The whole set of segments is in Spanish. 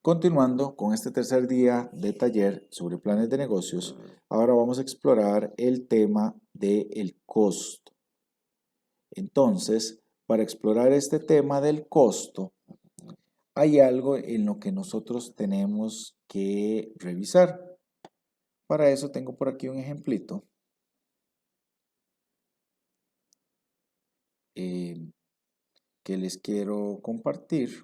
Continuando con este tercer día de taller sobre planes de negocios, ahora vamos a explorar el tema del costo. Entonces, para explorar este tema del costo, hay algo en lo que nosotros tenemos que revisar. Para eso tengo por aquí un ejemplito que les quiero compartir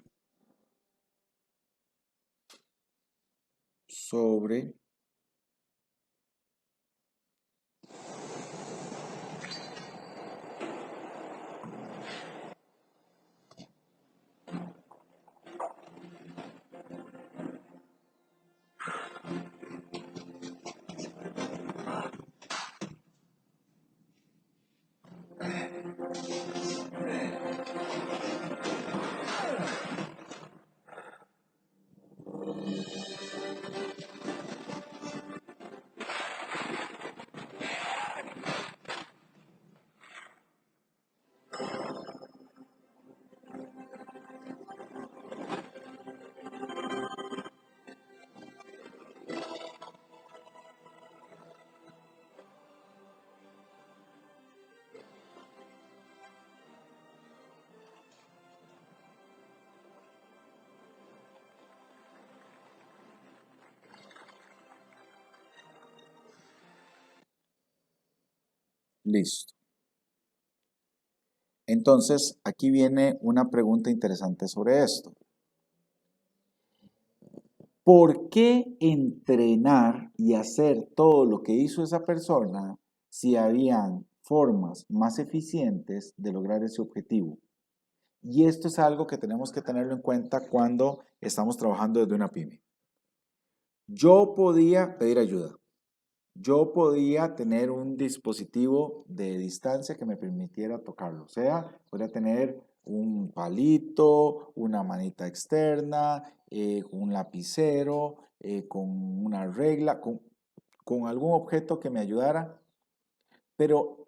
sobre listo. Entonces, aquí viene una pregunta interesante sobre esto. ¿Por qué entrenar y hacer todo lo que hizo esa persona si habían formas más eficientes de lograr ese objetivo? Y esto es algo que tenemos que tenerlo en cuenta cuando estamos trabajando desde una pyme. Yo podía pedir ayuda. Yo podía tener un dispositivo de distancia que me permitiera tocarlo. O sea, podría tener un palito, una manita externa, un lapicero, con una regla, con algún objeto que me ayudara. Pero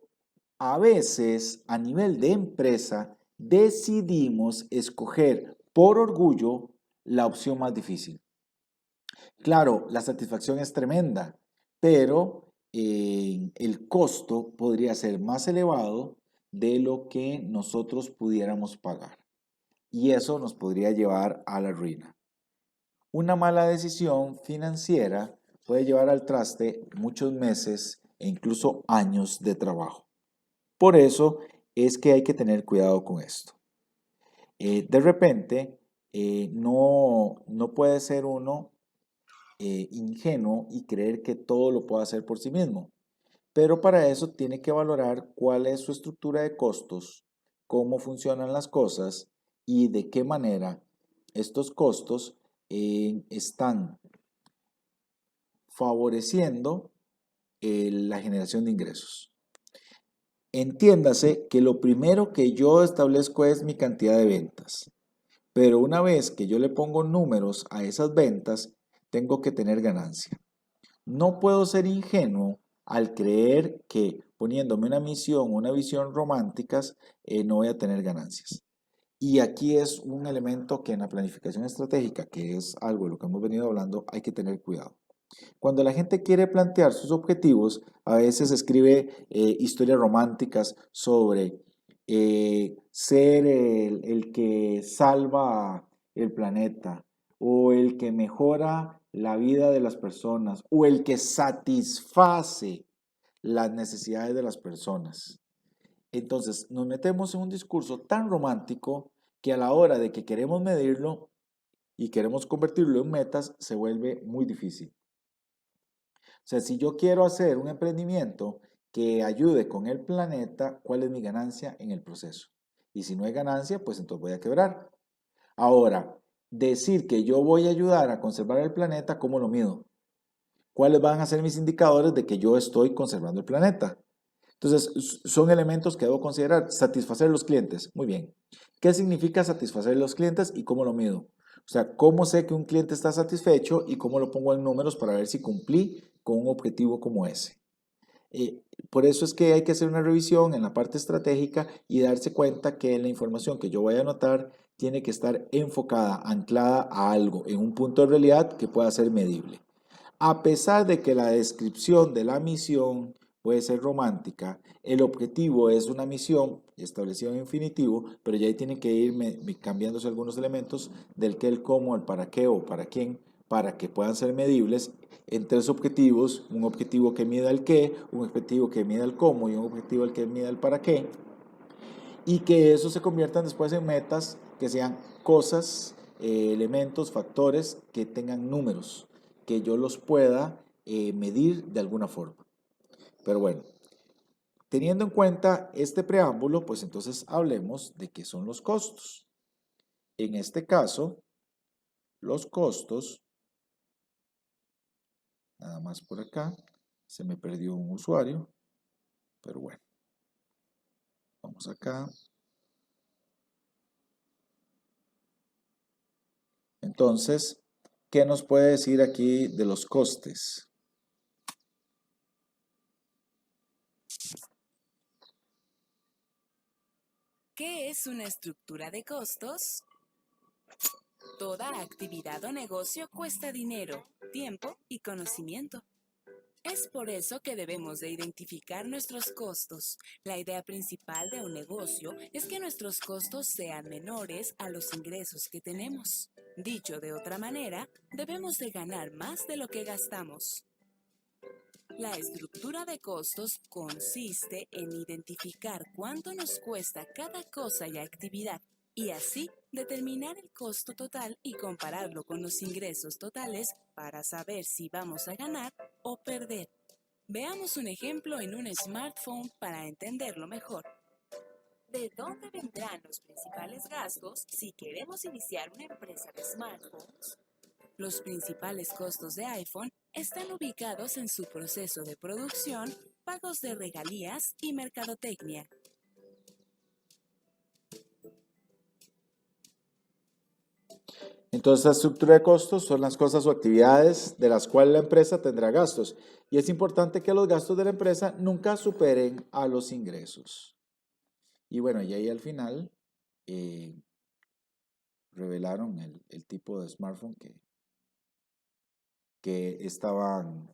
a veces, a nivel de empresa, decidimos escoger por orgullo la opción más difícil. Claro, la satisfacción es tremenda, pero el costo podría ser más elevado de lo que nosotros pudiéramos pagar. Y eso nos podría llevar a la ruina. Una mala decisión financiera puede llevar al traste muchos meses e incluso años de trabajo. Por eso es que hay que tener cuidado con esto. De repente, no puede ser uno ingenuo y creer que todo lo puede hacer por sí mismo. Pero para eso tiene que valorar cuál es su estructura de costos, cómo funcionan las cosas y de qué manera estos costos están favoreciendo la generación de ingresos. Entiéndase que lo primero que yo establezco es mi cantidad de ventas. Pero una vez que yo le pongo números a esas ventas, tengo que tener ganancia. No puedo ser ingenuo al creer que poniéndome una misión, una visión románticas, no voy a tener ganancias. Y aquí es un elemento que en la planificación estratégica, que es algo de lo que hemos venido hablando, hay que tener cuidado. Cuando la gente quiere plantear sus objetivos, a veces escribe historias románticas sobre ser el que salva el planeta o el que mejora la vida de las personas o el que satisface las necesidades de las personas. Entonces nos metemos en un discurso tan romántico que a la hora de que queremos medirlo y queremos convertirlo en metas se vuelve muy difícil. O sea, si yo quiero hacer un emprendimiento que ayude con el planeta, ¿cuál es mi ganancia en el proceso? Y si no hay ganancia, pues entonces voy a quebrar. Ahora, decir que yo voy a ayudar a conservar el planeta, ¿cómo lo mido? ¿Cuáles van a ser mis indicadores de que yo estoy conservando el planeta? Entonces, son elementos que debo considerar. Satisfacer los clientes. Muy bien. ¿Qué significa satisfacer los clientes y cómo lo mido? O sea, ¿cómo sé que un cliente está satisfecho y cómo lo pongo en números para ver si cumplí con un objetivo como ese? Por eso es que hay que hacer una revisión en la parte estratégica y darse cuenta que la información que yo voy a anotar tiene que estar enfocada, anclada a algo, en un punto de realidad que pueda ser medible. A pesar de que la descripción de la misión puede ser romántica, el objetivo es una misión establecida en infinitivo, pero ya ahí tienen que ir cambiándose algunos elementos del qué, el cómo, el para qué o para quién, para que puedan ser medibles en tres objetivos: un objetivo que mida el qué, un objetivo que mida el cómo y un objetivo que mida el para qué, y que eso se conviertan después en metas que sean cosas, elementos, factores que tengan números, que yo los pueda medir de alguna forma. Pero bueno, teniendo en cuenta este preámbulo, pues entonces hablemos de qué son los costos. En este caso, los costos, nada más por acá, se me perdió un usuario, pero bueno, vamos acá. Entonces, ¿qué nos puede decir aquí de los costes? ¿Qué es una estructura de costos? Toda actividad o negocio cuesta dinero, tiempo y conocimiento. Es por eso que debemos de identificar nuestros costos. La idea principal de un negocio es que nuestros costos sean menores a los ingresos que tenemos. Dicho de otra manera, debemos de ganar más de lo que gastamos. La estructura de costos consiste en identificar cuánto nos cuesta cada cosa y actividad y así determinar el costo total y compararlo con los ingresos totales para saber si vamos a ganar o perder. Veamos un ejemplo en un smartphone para entenderlo mejor. ¿De dónde vendrán los principales gastos si queremos iniciar una empresa de smartphones? Los principales costos de iPhone están ubicados en su proceso de producción, pagos de regalías y mercadotecnia. Entonces, la estructura de costos son las cosas o actividades de las cuales la empresa tendrá gastos. Y es importante que los gastos de la empresa nunca superen a los ingresos. Y bueno, y ahí al final revelaron el tipo de smartphone que estaban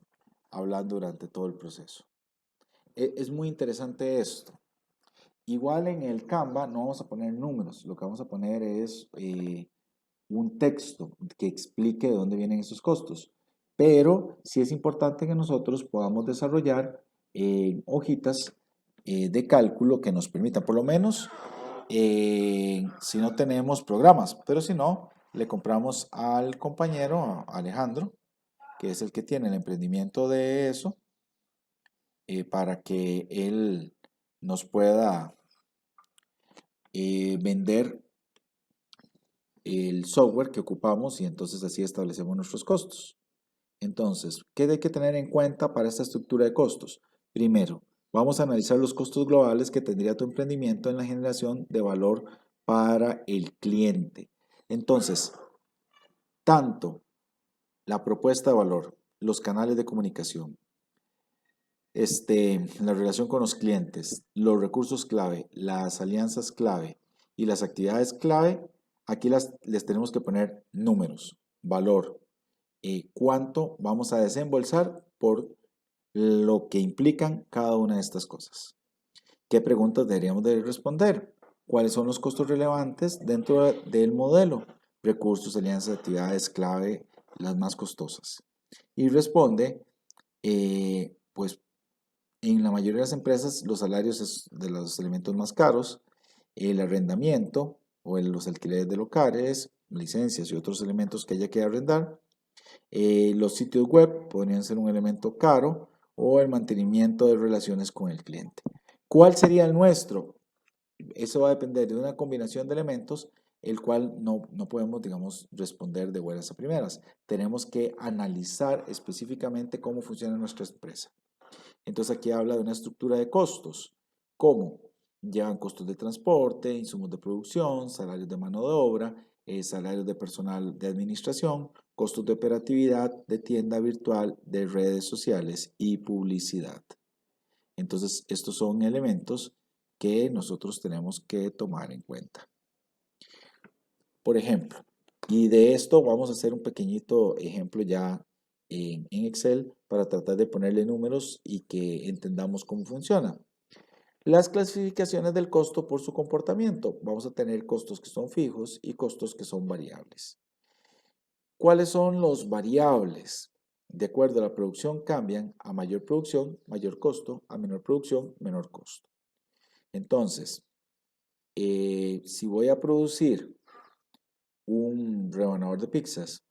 hablando durante todo el proceso. Es muy interesante esto. Igual en el Canva no vamos a poner números, lo que vamos a poner es un texto que explique de dónde vienen esos costos. Pero sí es importante que nosotros podamos desarrollar hojitas de cálculo que nos permitan, por lo menos, si no tenemos programas, pero si no, le compramos al compañero Alejandro, que es el que tiene el emprendimiento de eso, para que él nos pueda vender el software que ocupamos y entonces así establecemos nuestros costos. Entonces, ¿qué hay que tener en cuenta para esta estructura de costos? Primero, vamos a analizar los costos globales que tendría tu emprendimiento en la generación de valor para el cliente. Entonces, tanto la propuesta de valor, los canales de comunicación, la relación con los clientes, los recursos clave, las alianzas clave y las actividades clave, aquí les tenemos que poner números, valor, cuánto vamos a desembolsar por lo que implican cada una de estas cosas. ¿Qué preguntas deberíamos de responder? ¿Cuáles son los costos relevantes dentro del modelo? Recursos, alianzas, actividades clave, las más costosas. Y responde, pues en la mayoría de las empresas los salarios es de los elementos más caros, el arrendamiento o los alquileres de locales, licencias y otros elementos que haya que arrendar. Los sitios web podrían ser un elemento caro o el mantenimiento de relaciones con el cliente. ¿Cuál sería el nuestro? Eso va a depender de una combinación de elementos, el cual no podemos, digamos, responder de buenas a primeras. Tenemos que analizar específicamente cómo funciona nuestra empresa. Entonces aquí habla de una estructura de costos, como llevan costos de transporte, insumos de producción, salarios de mano de obra, salarios de personal de administración, costos de operatividad, de tienda virtual, de redes sociales y publicidad. Entonces estos son elementos que nosotros tenemos que tomar en cuenta. por ejemplo, y de esto vamos a hacer un pequeñito ejemplo ya en Excel para tratar de ponerle números y que entendamos cómo funciona. Las clasificaciones del costo por su comportamiento. Vamos a tener costos que son fijos y costos que son variables. ¿Cuáles son los variables? De acuerdo a la producción cambian a mayor producción, mayor costo, a menor producción, menor costo. Entonces, si voy a producir un rebanador de pizzas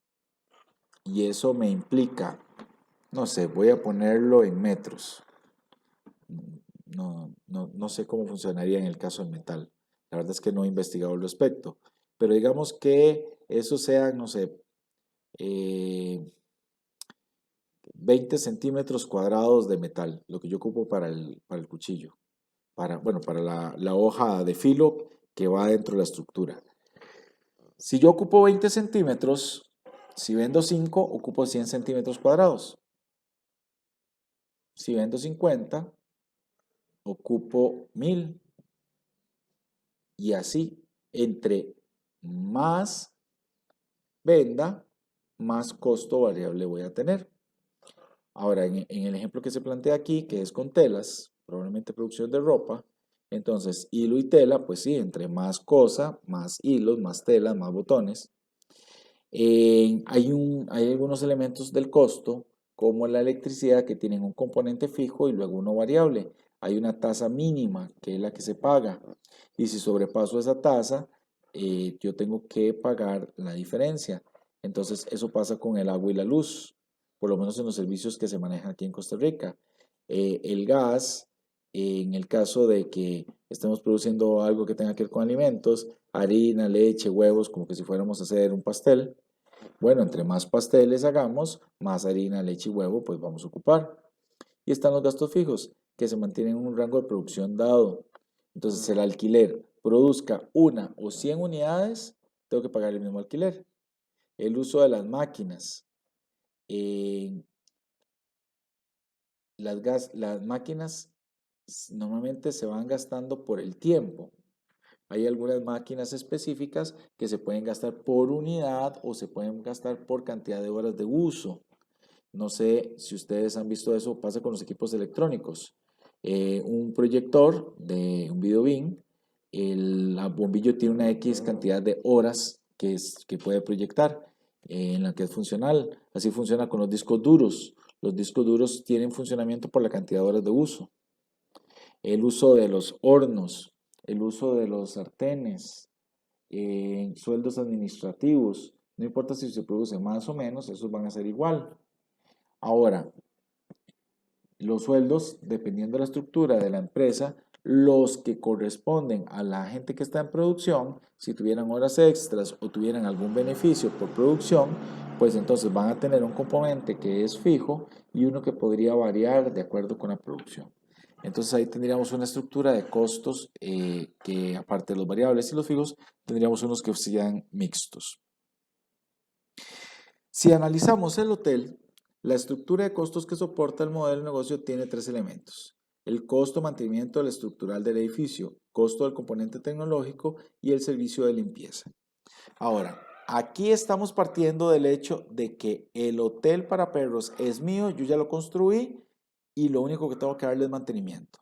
y eso me implica, no sé, voy a ponerlo en metros. No sé cómo funcionaría en el caso del metal. La verdad es que no he investigado al respecto. Pero digamos que eso sean, no sé, 20 centímetros cuadrados de metal, lo que yo ocupo para el cuchillo, para la hoja de filo que va dentro de la estructura. Si yo ocupo 20 centímetros, si vendo 5, ocupo 100 centímetros cuadrados. Si vendo 50, ocupo 1000. Y así, entre más venda, más costo variable voy a tener. Ahora, en el ejemplo que se plantea aquí, que es con telas, probablemente producción de ropa, entonces hilo y tela, pues sí, entre más cosa, más hilos, más telas, más botones. Hay algunos elementos del costo, como la electricidad, que tienen un componente fijo y luego uno variable. Hay una tasa mínima, que es la que se paga. Y si sobrepaso esa tasa, yo tengo que pagar la diferencia. Entonces, eso pasa con el agua y la luz, por lo menos en los servicios que se manejan aquí en Costa Rica. El gas, en el caso de que estemos produciendo algo que tenga que ver con alimentos, harina, leche, huevos, como que si fuéramos a hacer un pastel. Bueno, entre más pasteles hagamos, más harina, leche y huevo, pues vamos a ocupar. Y están los gastos fijos, que se mantienen en un rango de producción dado. Entonces, el alquiler produzca 1 o 100 unidades, tengo que pagar el mismo alquiler. El uso de las máquinas. Las máquinas normalmente se van gastando por el tiempo. Hay algunas máquinas específicas que se pueden gastar por unidad o se pueden gastar por cantidad de horas de uso. No sé si ustedes han visto eso, pasa con los equipos electrónicos. Un proyector de un video bin, el bombillo tiene una X cantidad de horas que puede proyectar, en la que es funcional. Así funciona con los discos duros. Los discos duros tienen funcionamiento por la cantidad de horas de uso. El uso de los hornos, el uso de los sartenes, sueldos administrativos, no importa si se produce más o menos, esos van a ser igual. Ahora, los sueldos, dependiendo de la estructura de la empresa, los que corresponden a la gente que está en producción, si tuvieran horas extras o tuvieran algún beneficio por producción, pues entonces van a tener un componente que es fijo y uno que podría variar de acuerdo con la producción. Entonces ahí tendríamos una estructura de costos que, aparte de los variables y los fijos, tendríamos unos que sean mixtos. Si analizamos el hotel, la estructura de costos que soporta el modelo de negocio tiene 3 elementos: el costo de mantenimiento del estructural del edificio, costo del componente tecnológico y el servicio de limpieza. Ahora, aquí estamos partiendo del hecho de que el hotel para perros es mío, yo ya lo construí y lo único que tengo que darle es mantenimiento.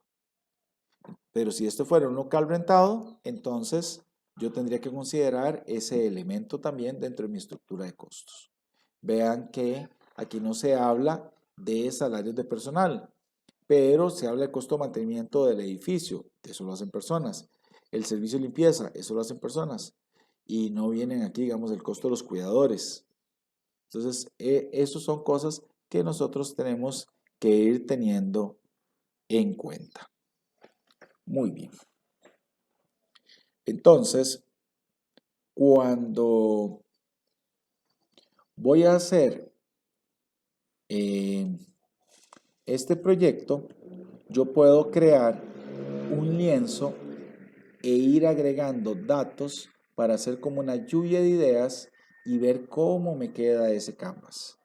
Pero si esto fuera un local rentado, entonces yo tendría que considerar ese elemento también dentro de mi estructura de costos. Vean que aquí no se habla de salarios de personal, pero se habla de costo de mantenimiento del edificio, eso lo hacen personas. El servicio de limpieza, eso lo hacen personas. Y no vienen aquí, digamos, el costo de los cuidadores. Entonces, eso son cosas que nosotros tenemos que ir teniendo en cuenta. Muy bien. Entonces, cuando voy a hacer este proyecto, yo puedo crear un lienzo e ir agregando datos para hacer como una lluvia de ideas y ver cómo me queda ese canvas.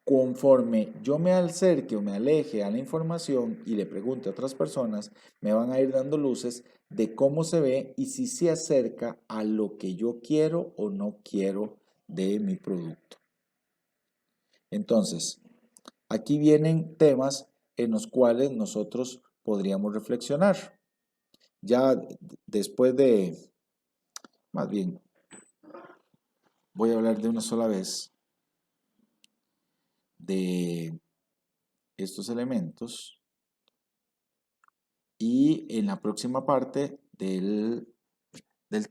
Conforme yo me acerque o me aleje a la información y le pregunte a otras personas, me van a ir dando luces de cómo se ve y si se acerca a lo que yo quiero o no quiero de mi producto. Entonces, aquí vienen temas en los cuales nosotros podríamos reflexionar. Ya después de, más bien, voy a hablar de una sola vez de estos elementos y en la próxima parte del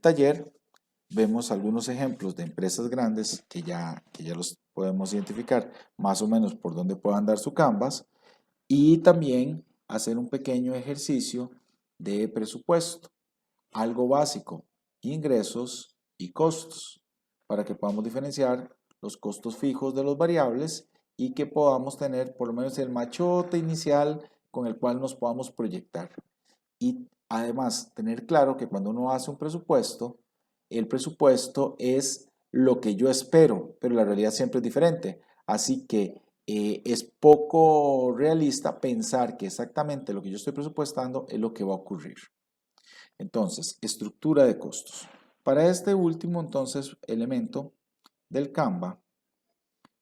taller vemos algunos ejemplos de empresas grandes que ya los podemos identificar más o menos por dónde puedan dar su Canvas y también hacer un pequeño ejercicio de presupuesto, algo básico, ingresos y costos, para que podamos diferenciar los costos fijos de los variables y que podamos tener por lo menos el machote inicial con el cual nos podamos proyectar. Y además tener claro que cuando uno hace un presupuesto, el presupuesto es lo que yo espero, pero la realidad siempre es diferente. Así que es poco realista pensar que exactamente lo que yo estoy presupuestando es lo que va a ocurrir. Entonces, estructura de costos. Para este último, entonces, elemento del Canva,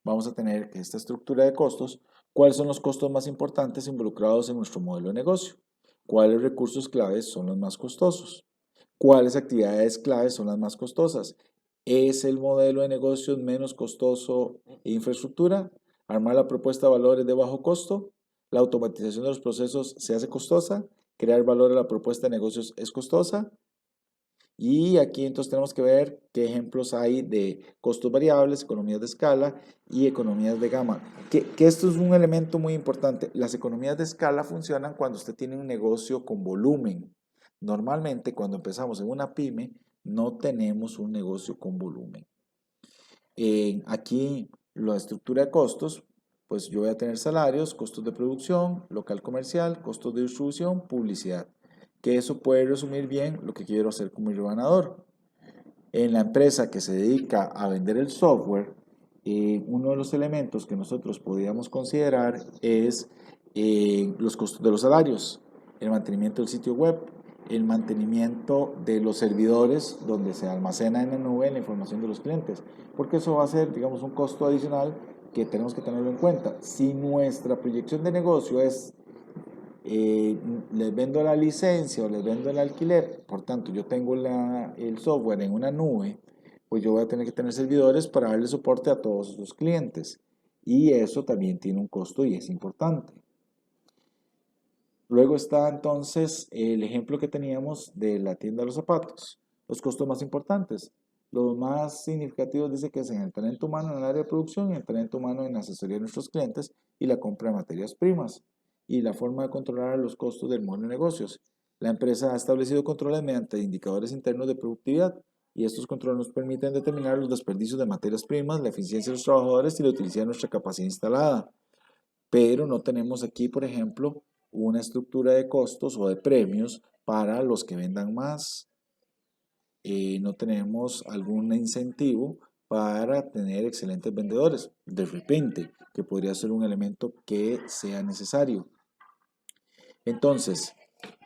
vamos a tener esta estructura de costos. ¿Cuáles son los costos más importantes involucrados en nuestro modelo de negocio? ¿Cuáles recursos claves son los más costosos? ¿Cuáles actividades claves son las más costosas? ¿Es el modelo de negocios menos costoso e infraestructura? ¿Armar la propuesta de valores de bajo costo? ¿La automatización de los procesos se hace costosa? ¿Crear valor a la propuesta de negocios es costosa? Y aquí entonces tenemos que ver qué ejemplos hay de costos variables, economías de escala y economías de gama. Que esto es un elemento muy importante. Las economías de escala funcionan cuando usted tiene un negocio con volumen. Normalmente cuando empezamos en una pyme no tenemos un negocio con volumen. Aquí la estructura de costos, pues yo voy a tener salarios, costos de producción, local comercial, costos de distribución, publicidad. Que eso puede resumir bien lo que quiero hacer como ganador. En la empresa que se dedica a vender el software, uno de los elementos que nosotros podríamos considerar es los costos de los salarios, el mantenimiento del sitio web, el mantenimiento de los servidores donde se almacena en la nube la información de los clientes, porque eso va a ser, digamos, un costo adicional que tenemos que tenerlo en cuenta. Si nuestra proyección de negocio es les vendo la licencia o les vendo el alquiler, por tanto yo tengo el software en una nube, pues yo voy a tener que tener servidores para darle soporte a todos los clientes y eso también tiene un costo y es importante. Luego está entonces el ejemplo que teníamos de la tienda de los zapatos, los costos más importantes. Los más significativos dice que es en el talento humano en el área de producción y el talento humano en la asesoría de nuestros clientes y la compra de materias primas y la forma de controlar los costos del modelo de negocios. La empresa ha establecido controles mediante indicadores internos de productividad y estos controles nos permiten determinar los desperdicios de materias primas, la eficiencia de los trabajadores y la utilidad de nuestra capacidad instalada. Pero no tenemos aquí, por ejemplo, una estructura de costos o de premios para los que vendan más. No tenemos algún incentivo para tener excelentes vendedores. De repente, que podría ser un elemento que sea necesario. Entonces,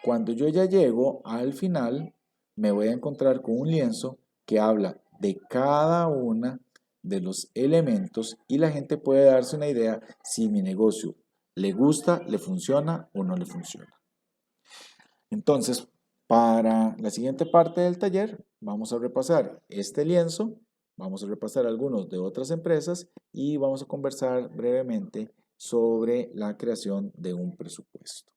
cuando yo ya llego al final, me voy a encontrar con un lienzo que habla de cada una de los elementos y la gente puede darse una idea si mi negocio le gusta, le funciona o no le funciona. Entonces, para la siguiente parte del taller, vamos a repasar este lienzo, vamos a repasar algunos de otras empresas y vamos a conversar brevemente sobre la creación de un presupuesto.